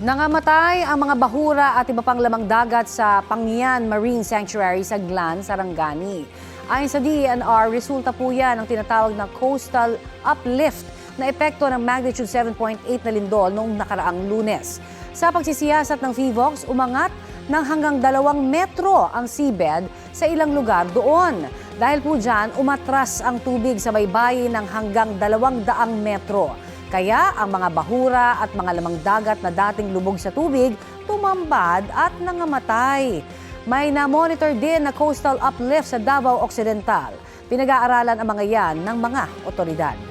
Nangamatay ang mga bahura at iba pang lamang dagat sa Pangyan Marine Sanctuary sa Glan, Sarangani. Ayon sa DENR, resulta po yan ng tinatawag na coastal uplift na epekto ng magnitude 7.8 na lindol noong nakaraang Lunes. Sa pagsisiyasat ng PHIVOLCS, umangat ng hanggang 2 metro ang seabed sa ilang lugar doon. Dahil po dyan, umatras ang tubig sa baybayin ng hanggang 200 metro. Kaya ang mga bahura at mga lamang dagat na dating lubog sa tubig, tumambad at nangamatay. May na-monitor din na coastal uplift sa Davao Occidental. Pinag-aaralan ang mga yan ng mga otoridad.